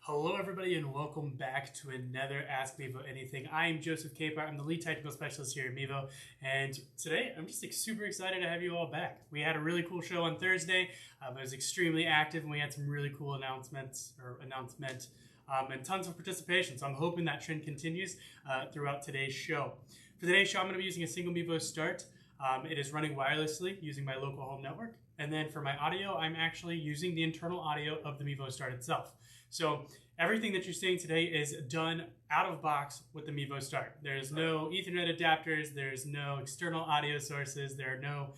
Hello everybody and welcome back to another Ask Mevo Anything. I am Joseph Capehart. I'm the lead technical specialist here at Mevo, and today I'm just super excited to have you all back. We had a really cool show on Thursday. It was extremely active and we had some really cool announcement and tons of participation. So I'm hoping that trend continues throughout today's show. For today's show, I'm going to be using a single Mevo Start. It is running wirelessly using my local home network. And then for my audio, I'm actually using the internal audio of the Mevo Start itself. So everything that you're seeing today is done out of box with the Mevo Start. There's no Ethernet adapters, there's no external audio sources, there are no,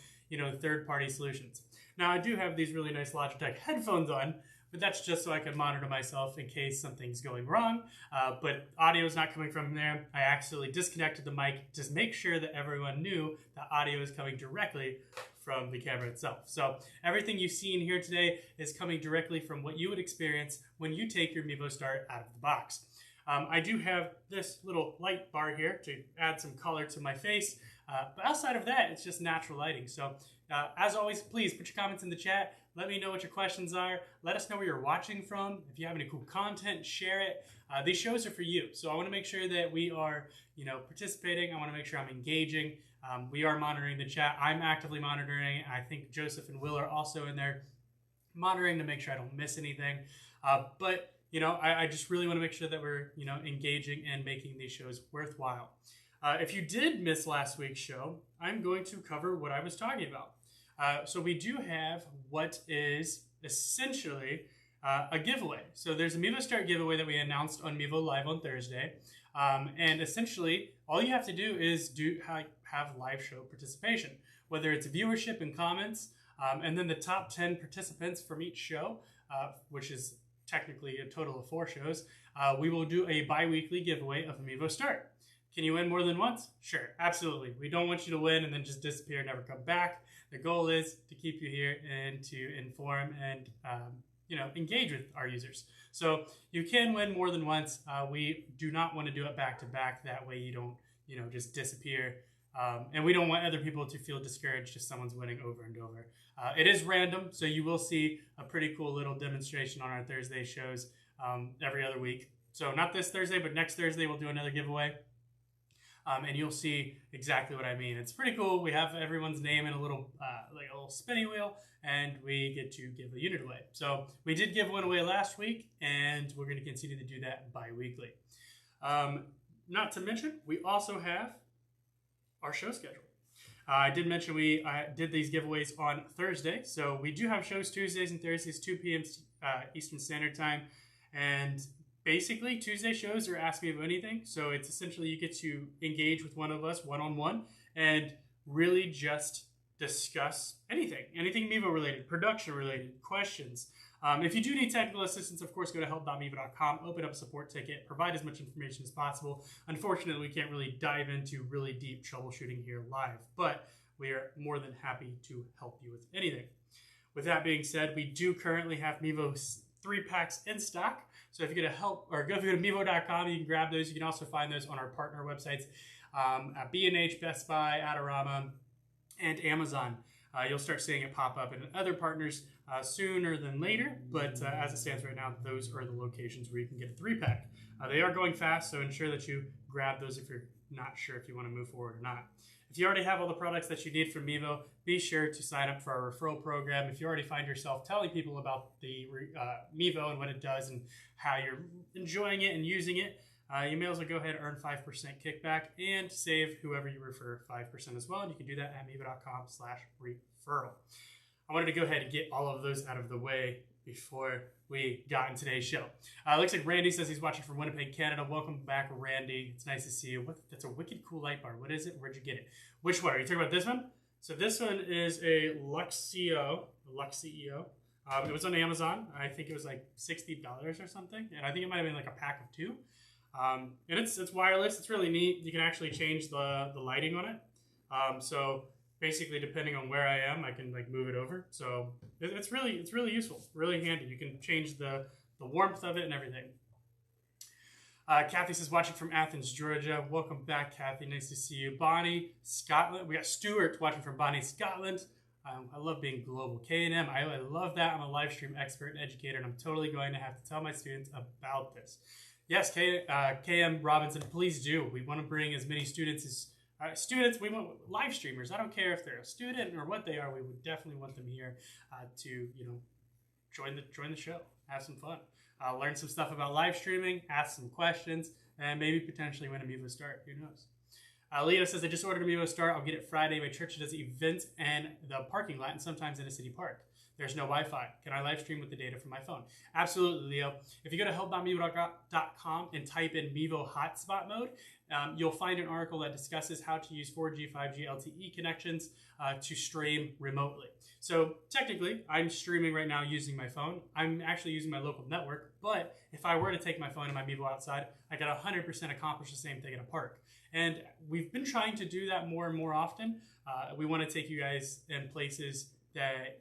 third-party solutions. Now I do have these really nice Logitech headphones on, but that's just so I can monitor myself in case something's going wrong. But audio is not coming from there. I actually disconnected the mic to make sure that everyone knew that audio is coming directly from the camera itself. So everything you've seen here today is coming directly from what you would experience when you take your Mevo Start out of the box. I do have this little light bar here to add some color to my face, but outside of that, it's just natural lighting. So as always, please put your comments in the chat. Let me know what your questions are. Let us know where you're watching from. If you have any cool content, share it. These shows are for you. So I want to make sure that we are, participating. I want to make sure I'm engaging. We are monitoring the chat. I'm actively monitoring. I think Joseph and Will are also in there monitoring to make sure I don't miss anything. But I just really want to make sure that we're, engaging and making these shows worthwhile. If you did miss last week's show, I'm going to cover what I was talking about. So we do have what is essentially a giveaway. So there's a Mevo Start giveaway that we announced on Mevo Live on Thursday. And essentially, all you have to do is have live show participation, whether it's viewership and comments, and then the top 10 participants from each show, which is technically a total of 4 shows, we will do a bi-weekly giveaway of a Mevo Start. Can you win more than once? Sure, absolutely. We don't want you to win and then just disappear and never come back. The goal is to keep you here and to inform and engage with our users. So you can win more than once. We do not want to do it back to back. That way you don't just disappear. And we don't want other people to feel discouraged if someone's winning over and over. It is random, so you will see a pretty cool little demonstration on our Thursday shows every other week. So not this Thursday, but next Thursday we'll do another giveaway. And you'll see exactly what I mean. It's pretty cool. We have everyone's name in a little like a little spinny wheel, and we get to give a unit away. So we did give one away last week, and we're going to continue to do that bi-weekly. Not to mention, we also have our show schedule. I did mention we did these giveaways on Thursday. So we do have shows Tuesdays and Thursdays, 2 p.m. Eastern Standard Time. And basically, Tuesday shows are Ask Me About Anything. So it's essentially you get to engage with one of us one-on-one and really just discuss anything Mevo related, production related, questions. If you do need technical assistance, of course, go to help.mevo.com, open up a support ticket, provide as much information as possible. Unfortunately, we can't really dive into really deep troubleshooting here live, but we are more than happy to help you with anything. With that being said, we do currently have Mevo 3-packs in stock. So if you go to mevo.com, you can grab those. You can also find those on our partner websites at B&H, Best Buy, Adorama, and Amazon. You'll start seeing it pop up in other partners sooner than later, but as it stands right now, those are the locations where you can get a 3-pack. They are going fast, so ensure that you grab those if you're not sure if you want to move forward or not. If you already have all the products that you need from Mevo, be sure to sign up for our referral program. If you already find yourself telling people about the Mevo and what it does and how you're enjoying it and using it, you may as well go ahead and earn 5% kickback and save whoever you refer 5% as well. And you can do that at mevo.com/referral. I wanted to go ahead and get all of those out of the way before we got in today's show. Looks like Randy says he's watching from Winnipeg, Canada. Welcome back, Randy. It's nice to see you. That's a wicked cool light bar. What is it? Where'd you get it? Which one? Are you talking about this one? So this one is a Luxeo. It was on Amazon. I think it was like $60 or something. And I think it might have been like a pack of 2. And it's wireless. It's really neat. You can actually change the lighting on it. So basically, depending on where I am, I can like move it over. So it's really useful, really handy. You can change the warmth of it and everything. Kathy says, watching from Athens, Georgia. Welcome back, Kathy. Nice to see you. Bonnie, Scotland. We got Stuart watching from Bonnie, Scotland. I love being global. K&M, I love that. I'm a live stream expert and educator, and I'm totally going to have to tell my students about this. Yes, KM Robinson, please do. We want to bring as many students as we want live streamers. I don't care if they're a student or what they are. We would definitely want them here to join the show, have some fun, learn some stuff about live streaming, ask some questions, and maybe potentially win a Mevo Start. Who knows? Leo says, I just ordered a Mevo Start. I'll get it Friday. My church does events in the parking lot and sometimes in a city park. There's no Wi-Fi. Can I live stream with the data from my phone? Absolutely, Leo. If you go to help.mevo.com and type in Mevo hotspot mode, you'll find an article that discusses how to use 4G, 5G, LTE connections to stream remotely. So technically, I'm streaming right now using my phone. I'm actually using my local network, but if I were to take my phone and my Mevo outside, I could 100% accomplish the same thing in a park. And we've been trying to do that more and more often. We want to take you guys in places that,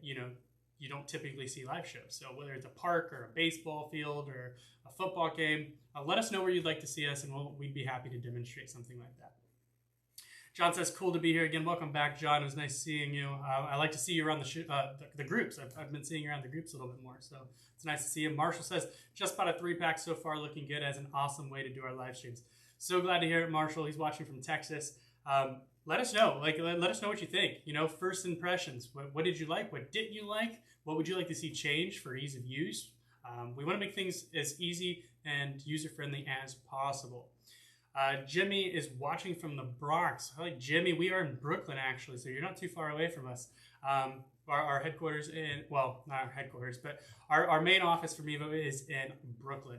you don't typically see live shows. So whether it's a park or a baseball field or a football game, let us know where you'd like to see us, and we'd be happy to demonstrate something like that. John says, cool to be here again. Welcome back, John. It was nice seeing you. I like to see you around the groups. I've been seeing you around the groups a little bit more, so it's nice to see you. Marshall says, just bought a 3-pack so far, looking good, as an awesome way to do our live streams. So glad to hear it, Marshall. He's watching from Texas. Let us know. Let us know what you think. First impressions. What did you like? What didn't you like? What would you like to see change for ease of use? We want to make things as easy and user-friendly as possible. Jimmy is watching from the Bronx. Hi, Jimmy. We are in Brooklyn, actually, so you're not too far away from us. Our headquarters not our headquarters, but our main office for Mevo is in Brooklyn.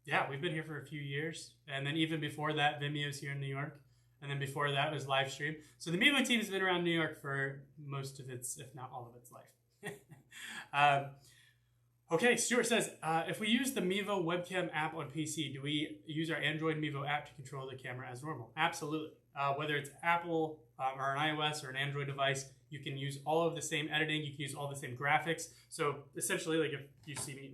Yeah, we've been here for a few years. And then even before that, Vimeo's here in New York. And then before that was live stream. So the Mevo team has been around New York for most of its, if not all of its life. Okay, Stuart says, if we use the Mevo webcam app on PC, do we use our Android Mevo app to control the camera as normal? Absolutely. Whether it's Apple or an iOS or an Android device, you can use all of the same editing. You can use all the same graphics. So essentially, like if you see me,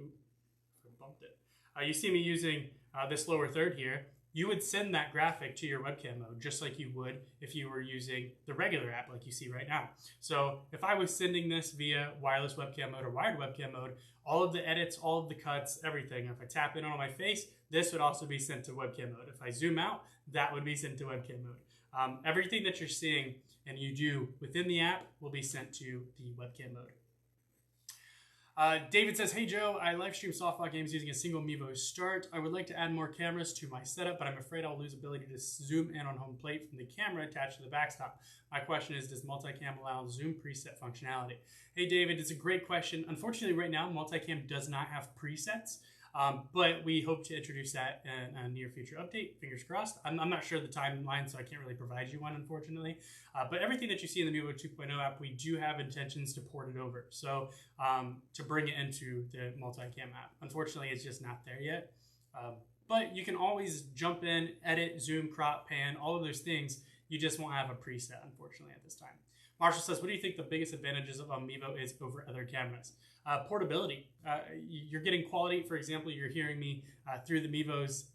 I bumped it. You see me using this lower third here, you would send that graphic to your webcam mode just like you would if you were using the regular app like you see right now. So if I was sending this via wireless webcam mode or wired webcam mode, all of the edits, all of the cuts, everything, if I tap in on my face, this would also be sent to webcam mode. If I zoom out, that would be sent to webcam mode. Everything that you're seeing and you do within the app will be sent to the webcam mode. David says, hey Joe, I live stream softball games using a single Mevo Start. I would like to add more cameras to my setup, but I'm afraid I'll lose ability to zoom in on home plate from the camera attached to the backstop. My question is, does Multicam allow zoom preset functionality? Hey David, it's a great question. Unfortunately, right now, Multicam does not have presets, but we hope to introduce that in a near future update. Fingers crossed. I'm not sure of the timeline, so I can't really provide you one, unfortunately. But everything that you see in the Mevo 2.0 app, we do have intentions to port it over. So to bring it into the Multicam app. Unfortunately, it's just not there yet. But you can always jump in, edit, zoom, crop, pan, all of those things. You just won't have a preset, unfortunately, at this time. Marshall says, what do you think the biggest advantages of Mevo is over other cameras? Portability. You're getting quality. For example, you're hearing me through the Mevo's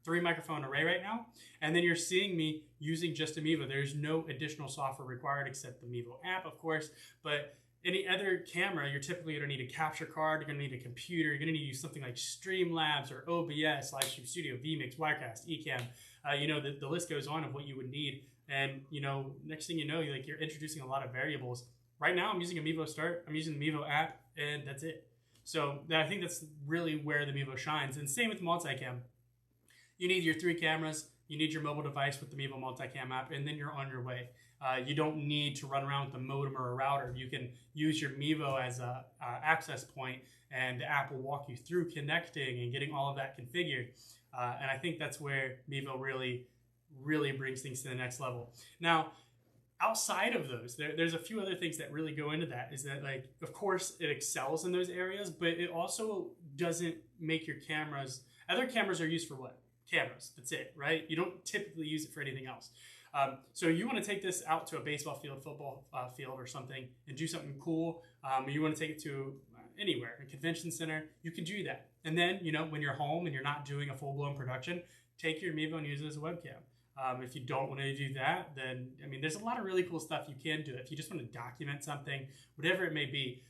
3-microphone array right now, and then you're seeing me using just a Mevo. There's no additional software required except the Mevo app, of course, but any other camera, you're typically going to need a capture card, you're going to need a computer, you're going to need to use something like Streamlabs or OBS, Livestream Studio, vMix, Wirecast, Ecamm. The list goes on of what you would need. And, next thing you know, you're introducing a lot of variables. Right now, I'm using a Mevo Start, I'm using the Mevo app, and that's it. So I think that's really where the Mevo shines. And same with Multicam. You need your 3 cameras, you need your mobile device with the Mevo Multicam app, and then you're on your way. You don't need to run around with a modem or a router. You can use your Mevo as a access point, and the app will walk you through connecting and getting all of that configured. And I think that's where Mevo really brings things to the next level. Now, outside of those, there's a few other things that really go into that. Is that, like, of course, it excels in those areas, but it also doesn't make your cameras. Other cameras are used for what? Cameras. That's it, right? You don't typically use it for anything else. So you want to take this out to a baseball field, football field or something and do something cool. You want to take it to anywhere, a convention center, you can do that. And then, when you're home and you're not doing a full-blown production, take your Mevo and use it as a webcam. If you don't want to do that, then I mean, there's a lot of really cool stuff you can do. If you just want to document something, whatever it may be.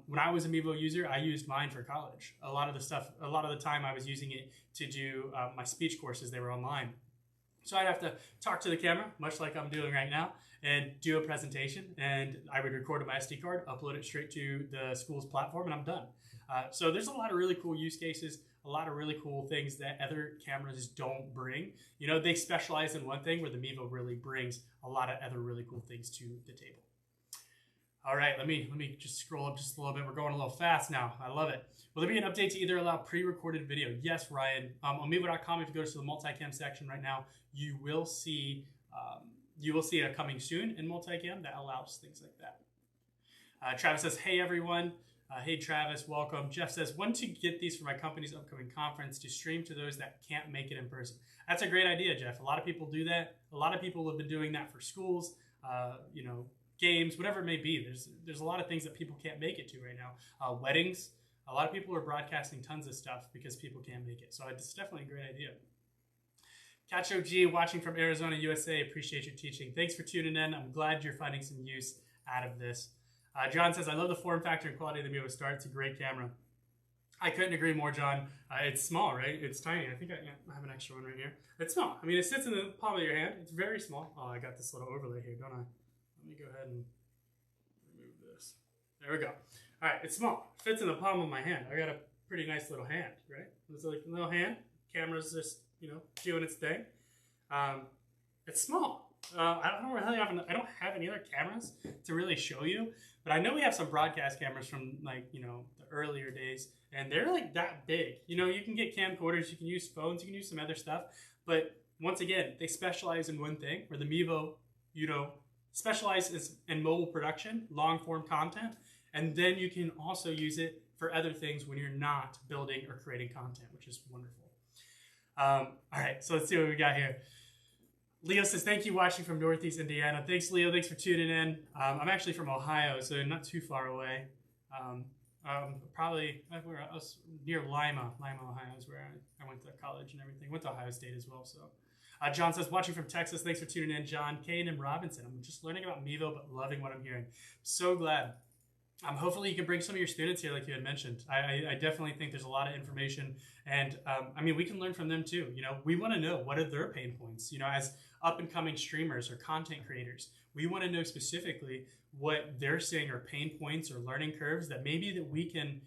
When I was a Mevo user, I used mine for college. A lot of the time I was using it to do my speech courses. They were online. So I'd have to talk to the camera, much like I'm doing right now, and do a presentation. And I would record on my SD card, upload it straight to the school's platform, and I'm done. So there's a lot of really cool use cases, a lot of really cool things that other cameras don't bring. You know, they specialize in one thing where the Mevo really brings a lot of other really cool things to the table. All right, let me just scroll up just a little bit. We're going a little fast now. I love it. Will there be an update to either allow pre-recorded video? Yes, Ryan. On Mevo.com, if you go to the Multicam section right now, you will see it coming soon in Multicam that allows things like that. Travis says, hey everyone. Hey Travis, welcome. Jeff says, when to get these for my company's upcoming conference to stream to those that can't make it in person? That's a great idea, Jeff. A lot of people do that. A lot of people have been doing that for schools, you know, games, whatever it may be. There's a lot of things that people can't make it to right now. Weddings, a lot of people are broadcasting tons of stuff because people can't make it. So it's definitely a great idea. Cacho G, watching from Arizona, USA. Appreciate your teaching. Thanks for tuning in. I'm glad you're finding some use out of this. John says, I love the form factor and quality of the Mevo Star. It's a great camera. I couldn't agree more, John. It's small, right? It's tiny. I think I have an extra one right here. It's small. I mean, it sits in the palm of your hand. It's very small. Oh, I got this little overlay here, don't I? Let me go ahead and remove this. There we go. All right, it's small. It fits in the palm of my hand. I got a pretty nice little hand, right? It's like a little hand. Camera's just, you know, doing its thing. It's small. I don't have any other cameras to really show you, but I know we have some broadcast cameras from, like, you know, the earlier days, and they're like that big. You know, you can get camcorders, you can use phones, you can use some other stuff, but once again, they specialize in one thing, where the Mevo, you know, specializes in mobile production, long form content, and then you can also use it for other things when you're not building or creating content, which is wonderful. All right, so let's see what we got here. Leo says, thank you watching from Northeast Indiana. Thanks, Leo. Thanks for tuning in. I'm actually from Ohio, so not too far away. Probably I was near Lima, Ohio is where I went to college and everything. Went to Ohio State as well. So, John says, watching from Texas. Thanks for tuning in, John. K&M Robinson. I'm just learning about Mevo, but loving what I'm hearing. So glad. Hopefully you can bring some of your students here, like you had mentioned. I definitely think there's a lot of information, and I mean, we can learn from them too. You know, we want to know what are their pain points. You know, as up and coming streamers or content creators, we want to know specifically what they're seeing are pain points or learning curves that maybe that we can,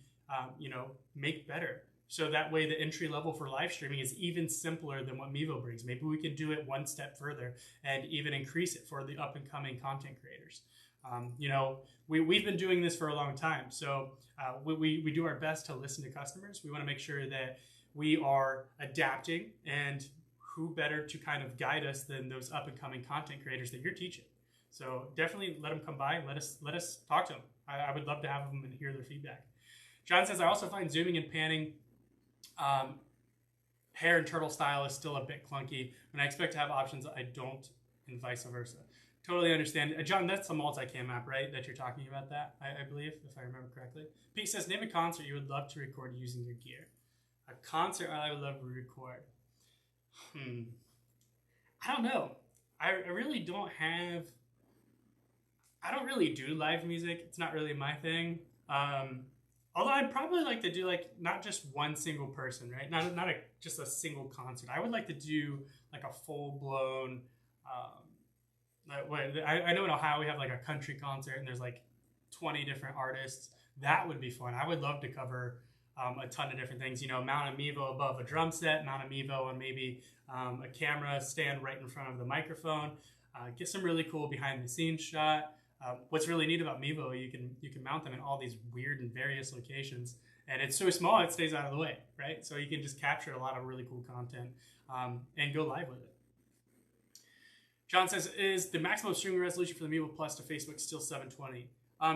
you know, make better. So that way, the entry level for live streaming is even simpler than what Mevo brings. Maybe we can do it one step further and even increase it for the up and coming content creators. You know, we've been doing this for a long time, so we do our best to listen to customers. We want to make sure that we are adapting, and who better to kind of guide us than those up and coming content creators that you're teaching. So definitely let them come by and let us talk to them. I would love to have them and hear their feedback. John says, I also find zooming and panning hair and turtle style is still a bit clunky. When I expect to have options, I don't, and vice versa. Totally understand. John, that's a Multicam app, right, that you're talking about that, I believe, if I remember correctly. Pete says, name a concert you would love to record using your gear. A concert I would love to record. I don't know. I really don't have... I don't really do live music. It's not really my thing. Although I'd probably like to do, like, not just one single person, right? Not just a single concert. I would like to do, like, a full-blown... I know in Ohio we have like a country concert and there's like 20 different artists. That would be fun. I would love to cover a ton of different things. You know, mount a Mevo above a drum set, mount a Mevo and maybe a camera stand right in front of the microphone. Get some really cool behind the scenes shot. What's really neat about Mevo, you can mount them in all these weird and various locations, and it's so small it stays out of the way, right? So you can just capture a lot of really cool content and go live with it. John says, is the maximum streaming resolution for the Mevo Plus to Facebook still 720?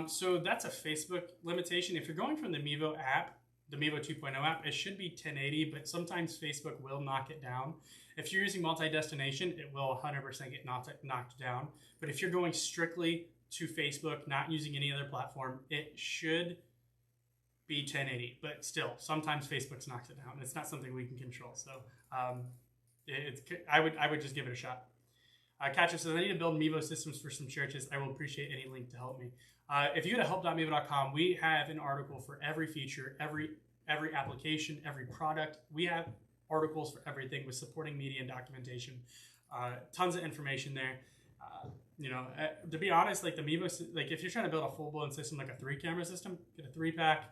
So that's a Facebook limitation. If you're going from the Mevo app, the Mevo 2.0 app, it should be 1080, but sometimes Facebook will knock it down. If you're using multi-destination, it will 100% get knocked down. But if you're going strictly to Facebook, not using any other platform, it should be 1080. But still, sometimes Facebook knocks it down. It's not something we can control. So I would just give it a shot. Catcher says, I need to build Mevo systems for some churches. I will appreciate any link to help me. If you go to help.mevo.com, we have an article for every feature, every application, every product. We have articles for everything with supporting media and documentation. Tons of information there. To be honest, like the Mevo, like if you're trying to build a full-blown system, like a 3-camera system, get a 3-pack,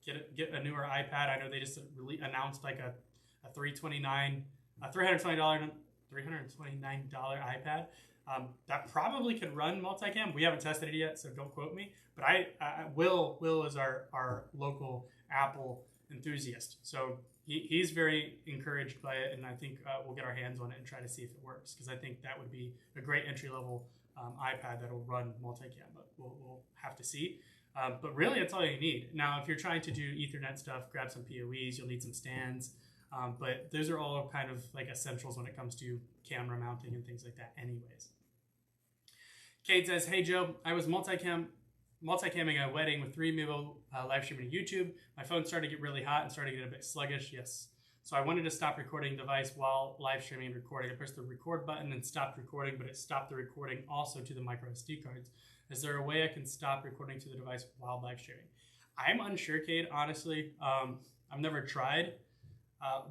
get a newer iPad. I know they just announced like a $329 iPad. That probably could run multicam. We haven't tested it yet, so don't quote me. But Will is our local Apple enthusiast, so he's very encouraged by it, and I think we'll get our hands on it and try to see if it works, because I think that would be a great entry-level iPad that'll run multicam, but we'll have to see. But really, that's all you need. Now, if you're trying to do Ethernet stuff, grab some PoEs, you'll need some stands, but those are all kind of like essentials when it comes to camera mounting and things like that anyways. Kate says, hey Joe, I was multicamming a wedding with 3 Mevo live streaming to YouTube. My phone started to get really hot and started to get a bit sluggish. Yes. So I wanted to stop recording the device while live streaming and recording. I pressed the record button and stopped recording, but it stopped the recording also to the micro SD cards. Is there a way I can stop recording to the device while live streaming? I'm unsure, Kate, honestly. I've never tried.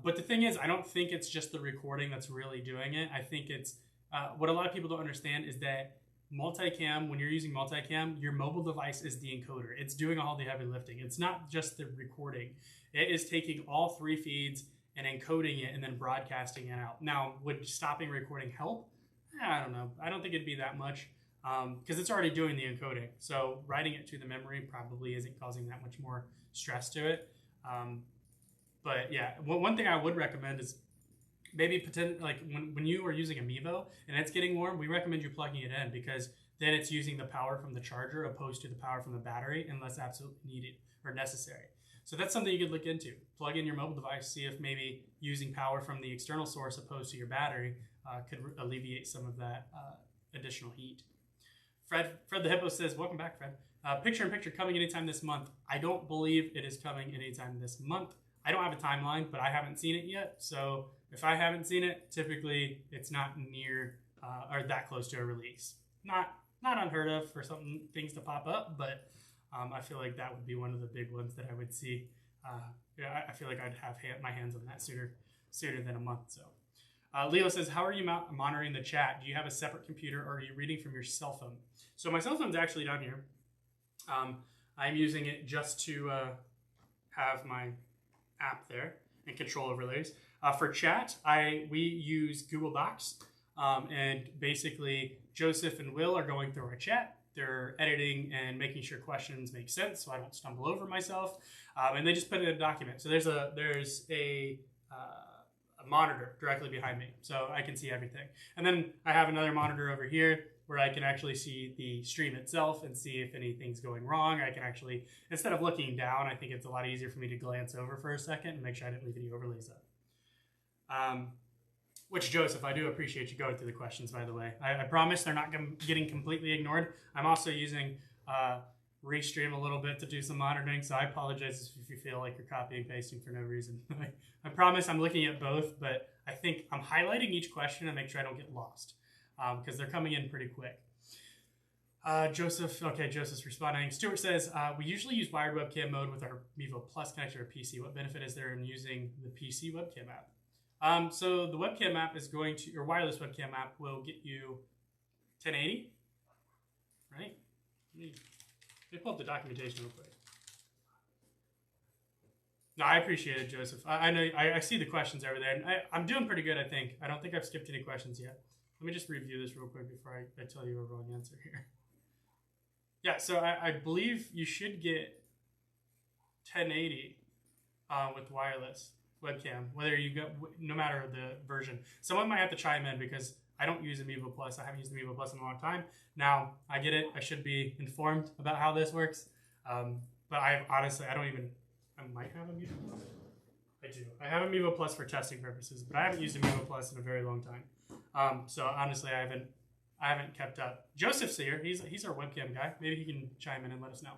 But the thing is, I don't think it's just the recording that's really doing it. I think it's, what a lot of people don't understand is that multicam, when you're using multicam, your mobile device is the encoder. It's doing all the heavy lifting. It's not just the recording. It is taking all 3 feeds and encoding it and then broadcasting it out. Now, would stopping recording help? I don't know. I don't think it'd be that much because it's already doing the encoding. So writing it to the memory probably isn't causing that much more stress to it. But yeah, one thing I would recommend is maybe like when you are using a Mevo and it's getting warm, we recommend you plugging it in, because then it's using the power from the charger opposed to the power from the battery unless absolutely needed or necessary. So that's something you could look into. Plug in your mobile device, see if maybe using power from the external source opposed to your battery could alleviate some of that additional heat. Fred the Hippo says, welcome back, Fred. Picture-in-picture coming anytime this month. I don't believe it is coming anytime this month. I don't have a timeline, but I haven't seen it yet. So if I haven't seen it, typically it's not near or that close to a release. Not unheard of for things to pop up, but I feel like that would be one of the big ones that I would see. I feel like I'd have my hands on that sooner than a month. So Leo says, how are you monitoring the chat? Do you have a separate computer, or are you reading from your cell phone? So my cell phone's actually down here. I'm using it just to have my app there and control overlays. For chat, we use Google Docs, and basically Joseph and Will are going through our chat. They're editing and making sure questions make sense so I don't stumble over myself, and they just put it in a document. So there's a monitor directly behind me, so I can see everything. And then I have another monitor over here where I can actually see the stream itself and see if anything's going wrong. I can actually, instead of looking down, I think it's a lot easier for me to glance over for a second and make sure I didn't leave any overlays up. Which, Joseph, I do appreciate you going through the questions, by the way. I promise they're not getting completely ignored. I'm also using Restream a little bit to do some monitoring, so I apologize if you feel like you're copying and pasting for no reason. I promise I'm looking at both, but I think I'm highlighting each question to make sure I don't get lost, because they're coming in pretty quick. Joseph's responding. Stuart says, we usually use wired webcam mode with our Mevo Plus connected to our PC. What benefit is there in using the PC webcam app? So the webcam app is going to, your wireless webcam app will get you 1080, right? Let me pull up the documentation real quick. No, I appreciate it, Joseph. I know I see the questions over there, and I'm doing pretty good, I think. I don't think I've skipped any questions yet. Let me just review this real quick before I tell you a wrong answer here. Yeah, so I believe you should get 1080 with wireless webcam, whether you go, no matter the version. Someone might have to chime in because I don't use a Mevo Plus. I haven't used the Mevo Plus in a long time. Now, I get it. I should be informed about how this works. But I honestly, I might have a Mevo Plus. I do. I have a Mevo Plus for testing purposes, but I haven't used a Mevo Plus in a very long time. So honestly, I haven't kept up. Joseph's here. He's our webcam guy. Maybe he can chime in and let us know.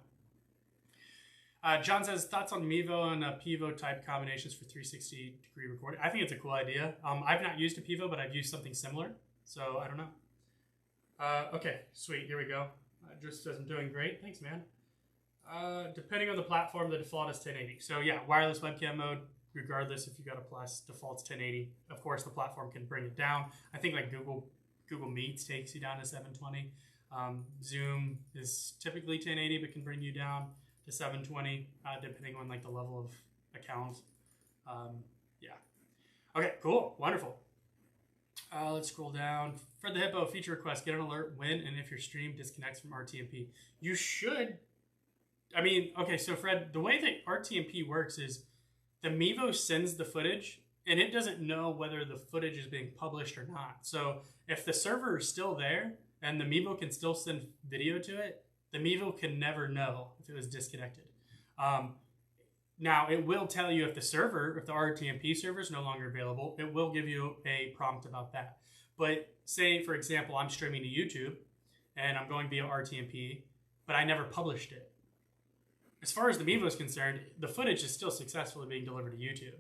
John says, thoughts on Mevo and Pivo type combinations for 360-degree recording. I think it's a cool idea. I've not used a Pivo, but I've used something similar. So I don't know. Okay, sweet. Here we go. Just says I'm doing great. Thanks, man. Depending on the platform, the default is 1080. So yeah, wireless webcam mode, regardless if you got a Plus, default's 1080. Of course, the platform can bring it down. I think like Google Meets takes you down to 720. Zoom is typically 1080, but can bring you down to 720, depending on like the level of account. Yeah. Okay, cool, wonderful. Let's scroll down. For the Hippo feature request, get an alert when and if your stream disconnects from RTMP. You should. I mean, okay, so Fred, the way that RTMP works is the Mevo sends the footage and it doesn't know whether the footage is being published or not. So if the server is still there and the Mevo can still send video to it, the Mevo can never know if it was disconnected. Now, it will tell you if the RTMP server is no longer available, it will give you a prompt about that. But say, for example, I'm streaming to YouTube and I'm going via RTMP, but I never published it. As far as the Mevo is concerned, the footage is still successfully being delivered to YouTube.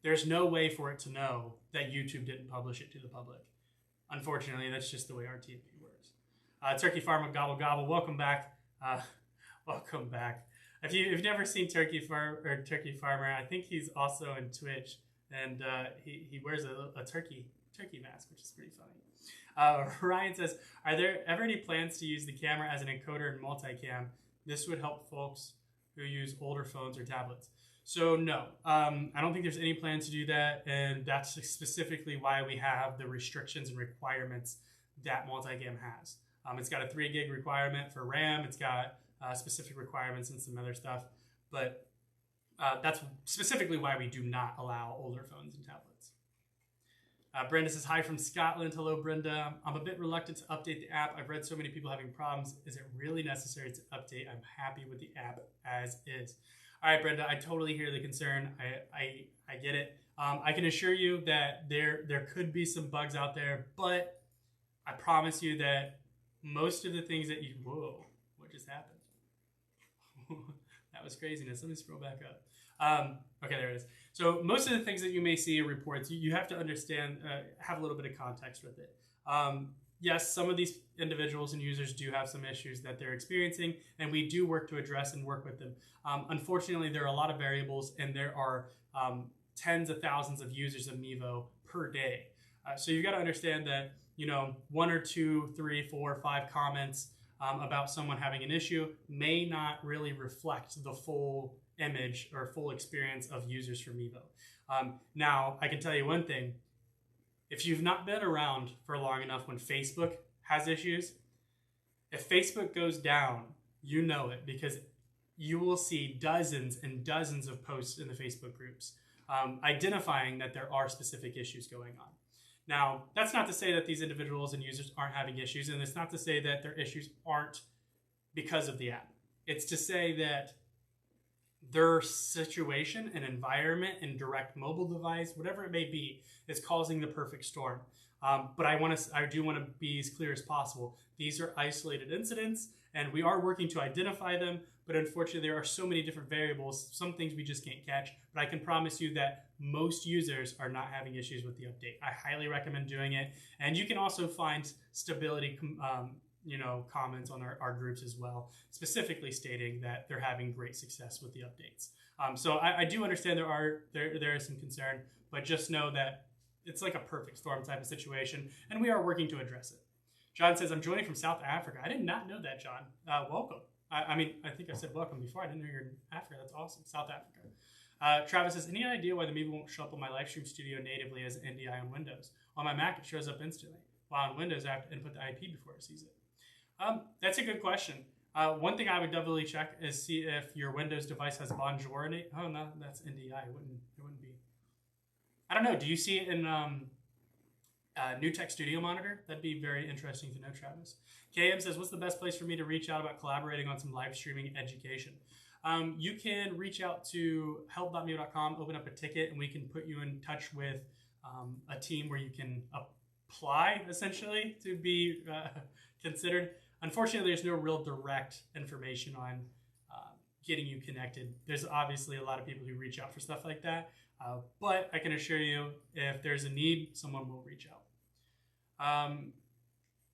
There's no way for it to know that YouTube didn't publish it to the public. Unfortunately, that's just the way RTMP works. Turkey Farmer Gobble Gobble, welcome back. Welcome back. If you've never seen Turkey Farmer, I think he's also in Twitch, and he wears a turkey mask, which is pretty funny. Ryan says, are there ever any plans to use the camera as an encoder in multicam? This would help folks who use older phones or tablets. So no, I don't think there's any plans to do that, and that's specifically why we have the restrictions and requirements that Multicam has. It's got a 3 gig requirement for RAM, it's got specific requirements and some other stuff, but that's specifically why we do not allow older phones and tablets. Brenda says, hi from Scotland. Hello, Brenda. I'm a bit reluctant to update the app. I've read so many people having problems. Is it really necessary to update? I'm happy with the app as is. All right, Brenda, I totally hear the concern. I get it. I can assure you that there could be some bugs out there, but I promise you that most of the things that you... Whoa, what just happened? That was craziness. Let me scroll back up. Okay, there it is. So most of the things that you may see in reports, you have to understand, have a little bit of context with it. Yes, some of these individuals and users do have some issues that they're experiencing, and we do work to address and work with them. Unfortunately, there are a lot of variables, and there are tens of thousands of users of Mevo per day. So you've got to understand that, 1 or 2, 3, 4, 5 comments about someone having an issue may not really reflect the full image or full experience of users for Mevo. Now, I can tell you one thing. If you've not been around for long enough when Facebook has issues, if Facebook goes down, you know it, because you will see dozens and dozens of posts in the Facebook groups identifying that there are specific issues going on. Now, that's not to say that these individuals and users aren't having issues, and it's not to say that their issues aren't because of the app. It's to say that their situation and environment and direct mobile device, whatever it may be, is causing the perfect storm. But I do want to be as clear as possible. These are isolated incidents, and we are working to identify them, but unfortunately there are so many different variables, some things we just can't catch, but I can promise you that most users are not having issues with the update. I highly recommend doing it, and you can also find stability comments on our groups as well, specifically stating that they're having great success with the updates. So I do understand there is some concern, but just know that it's like a perfect storm type of situation, and we are working to address it. John says, I'm joining from South Africa. I did not know that, John. Welcome. I think I said welcome before. I didn't know you're in Africa. That's awesome. South Africa. Travis says, any idea why the Mevo won't show up on my Livestream Studio natively as an NDI on Windows? On my Mac, it shows up instantly. While on Windows, I have to input the IP before it sees it. That's a good question. One thing I would doubly check is see if your Windows device has Bonjour in it. Oh, no, that's NDI. It wouldn't be. I don't know. Do you see it in New Tech Studio Monitor? That'd be very interesting to know, Travis. KM says, what's the best place for me to reach out about collaborating on some live streaming education? You can reach out to help.mevo.com, open up a ticket, and we can put you in touch with a team where you can apply, essentially, to be considered. Unfortunately, there's no real direct information on getting you connected. There's obviously a lot of people who reach out for stuff like that, but I can assure you, if there's a need, someone will reach out.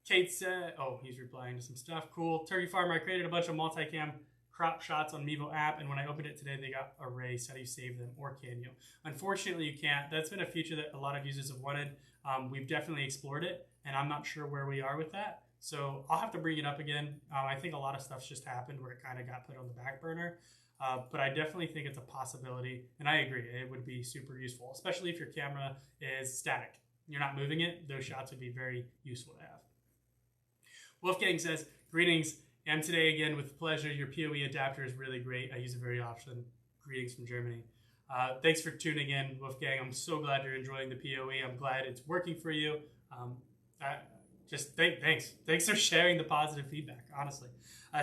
Kate said, oh, he's replying to some stuff. Cool. Turkey Farmer, I created a bunch of multicam crop shots on Mevo app, and when I opened it today, they got erased. How do you save them, or can you? Unfortunately, you can't. That's been a feature that a lot of users have wanted. We've definitely explored it, and I'm not sure where we are with that. So I'll have to bring it up again. I think a lot of stuff's just happened where it kind of got put on the back burner. But I definitely think it's a possibility, and I agree. It would be super useful, especially if your camera is static. You're not moving it. Those shots would be very useful to have. Wolfgang says, greetings. Am today again with pleasure. Your PoE adapter is really great. I use it very often. Greetings from Germany. Thanks for tuning in, Wolfgang. I'm so glad you're enjoying the PoE. I'm glad it's working for you. Thanks. Thanks for sharing the positive feedback, honestly.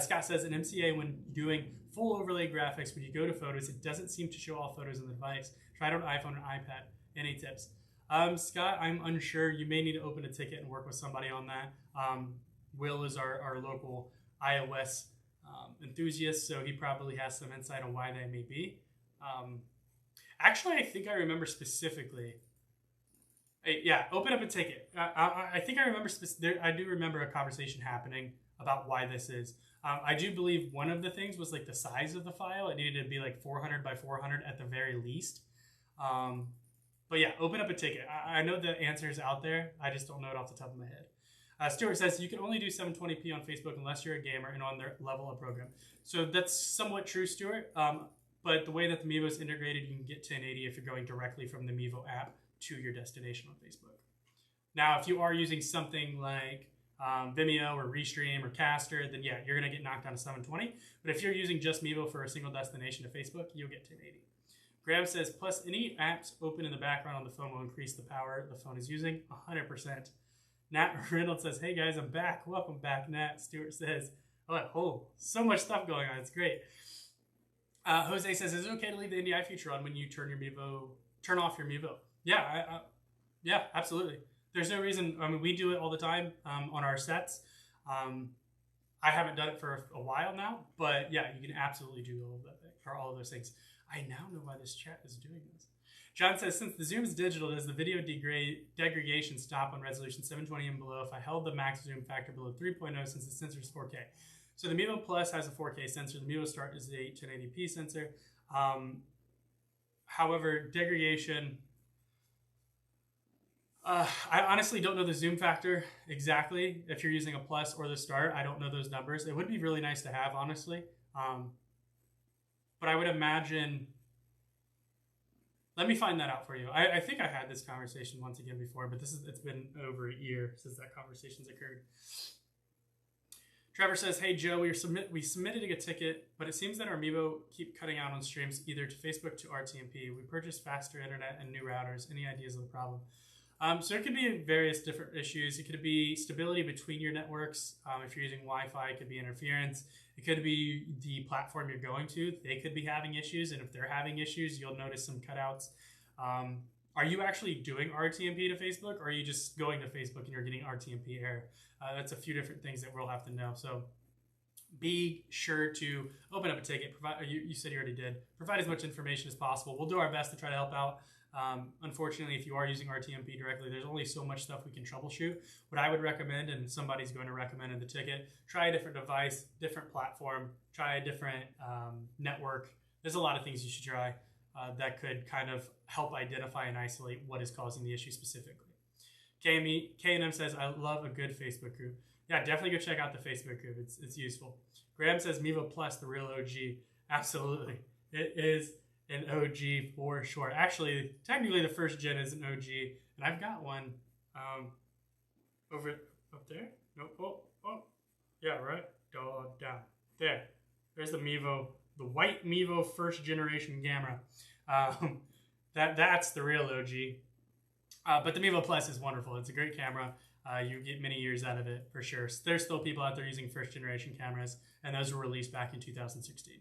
Scott says, in MCA, when doing full overlay graphics, when you go to photos, it doesn't seem to show all photos on the device. Try it on iPhone or iPad. Any tips? Scott, I'm unsure. You may need to open a ticket and work with somebody on that. Will is our local iOS enthusiast, so he probably has some insight on why that may be. Actually, I think I remember specifically. Yeah, open up a ticket. I think I remember. I do remember a conversation happening about why this is. I do believe one of the things was like the size of the file. It needed to be like 400 by 400 at the very least. But yeah, open up a ticket. I know the answer is out there. I just don't know it off the top of my head. Stuart says, you can only do 720p on Facebook unless you're a gamer and on their level of program. So that's somewhat true, Stuart. But the way that the Mevo is integrated, you can get 1080 if you're going directly from the Mevo app to your destination on Facebook. Now, if you are using something like Vimeo or Restream or Caster, then yeah, you're going to get knocked down to 720. But if you're using just Mevo for a single destination to Facebook, you'll get 1080. Graham says, plus any apps open in the background on the phone will increase the power the phone is using 100%. Nat Reynolds says, hey guys, I'm back. Welcome back, Nat. Stuart says, oh, so much stuff going on. It's great. Jose says, is it okay to leave the NDI feature on when you turn off your Mevo? Yeah, yeah, absolutely. There's no reason. I mean, we do it all the time on our sets. I haven't done it for a while now, but yeah, you can absolutely do all of that or all of those things. I now know why this chat is doing this. John says, since the zoom is digital, does the video degradation stop on resolution 720 and below if I held the max zoom factor below 3.0 since the sensor is 4K? So the Mevo Plus has a 4K sensor. The Mevo Start is a 1080p sensor. However, degradation, I honestly don't know the zoom factor exactly if you're using a Plus or the Start. I don't know those numbers. It would be really nice to have, honestly. But I would imagine... Let me find that out for you. I think I had this conversation once again before, but it's been over a year since that conversation's occurred. Trevor says, hey Joe, we submitted a ticket, but it seems that our Mevo keep cutting out on streams either to Facebook to RTMP. We purchased faster internet and new routers. Any ideas of the problem? So it could be various different issues. It could be stability between your networks. If you're using Wi-Fi, it could be interference. It could be the platform you're going to. They could be having issues, and if they're having issues, you'll notice some cutouts. Are you actually doing RTMP to Facebook, or are you just going to Facebook and you're getting RTMP error? That's a few different things that we'll have to know. So be sure to open up a ticket. You said you already did. Provide as much information as possible. We'll do our best to try to help out. Unfortunately, if you are using RTMP directly, there's only so much stuff we can troubleshoot. What I would recommend, and somebody's going to recommend in the ticket, try a different device, different platform, try a different network. There's a lot of things you should try that could kind of help identify and isolate what is causing the issue specifically. K&M says, I love a good Facebook group. Yeah, definitely go check out the Facebook group. It's useful. Graham says, Mevo Plus, the real OG. Absolutely. It is an OG for sure. Actually, technically the first gen is an OG, and I've got one over up there. Nope. Oh, yeah, right. Down there. There's the Mevo, the white Mevo first generation camera. That's the real OG. But the Mevo Plus is wonderful. It's a great camera. You get many years out of it for sure. There's still people out there using first generation cameras, and those were released back in 2016.